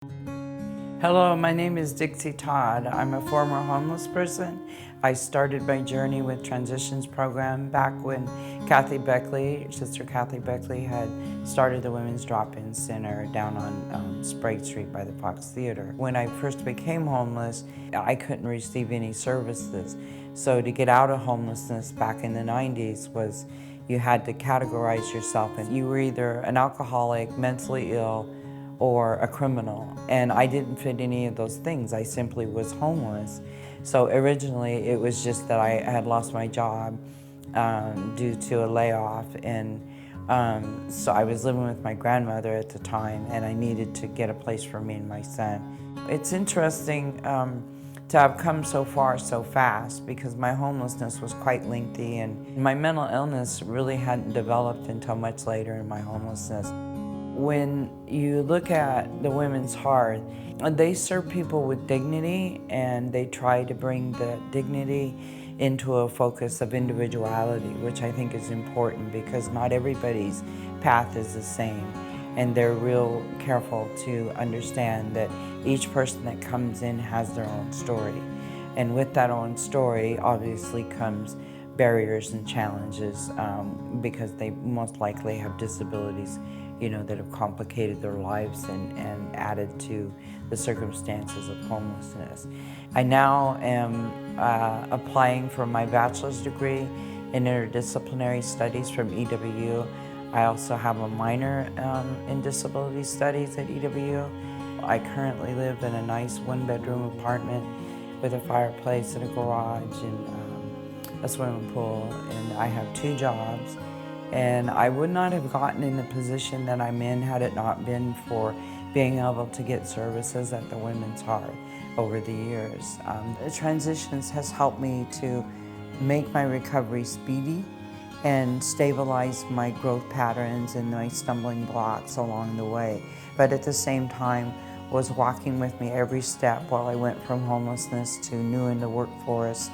Hello, my name is Dixie Todd. I'm a former homeless person. I started my journey with Transitions program back when Sister Kathy Beckley had started the Women's Drop-In Center down on Sprague Street by the Fox Theater. When I first became homeless, I couldn't receive any services. So to get out of homelessness back in the 90s was you had to categorize yourself, and you were either an alcoholic, mentally ill, or a criminal, and I didn't fit any of those things. I simply was homeless. So originally it was just that I had lost my job due to a layoff, and so I was living with my grandmother at the time, and I needed to get a place for me and my son. It's interesting to have come so far so fast, because my homelessness was quite lengthy, and my mental illness really hadn't developed until much later in my homelessness. When you look at the Women's Heart, they serve people with dignity, and they try to bring the dignity into a focus of individuality, which I think is important because not everybody's path is the same. And they're real careful to understand that each person that comes in has their own story. And with that own story, obviously comes barriers and challenges because they most likely have disabilities, that have complicated their lives and added to the circumstances of homelessness. I now am applying for my bachelor's degree in interdisciplinary studies from EWU. I also have a minor in disability studies at EWU. I currently live in a nice one-bedroom apartment with a fireplace and a garage and a swimming pool, and I have 2 jobs. And I would not have gotten in the position that I'm in had it not been for being able to get services at the Women's Heart over the years. Transitions has helped me to make my recovery speedy and stabilize my growth patterns and my stumbling blocks along the way. But at the same time, was walking with me every step while I went from homelessness to new in the workforce,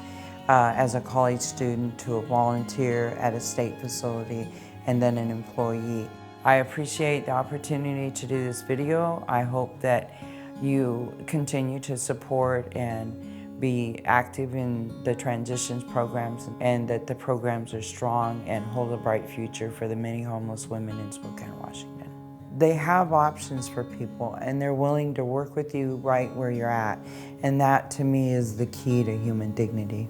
as a college student to a volunteer at a state facility, and then an employee. I appreciate the opportunity to do this video. I hope that you continue to support and be active in the Transitions programs, and that the programs are strong and hold a bright future for the many homeless women in Spokane, Washington. They have options for people, and they're willing to work with you right where you're at. And that, to me, is the key to human dignity.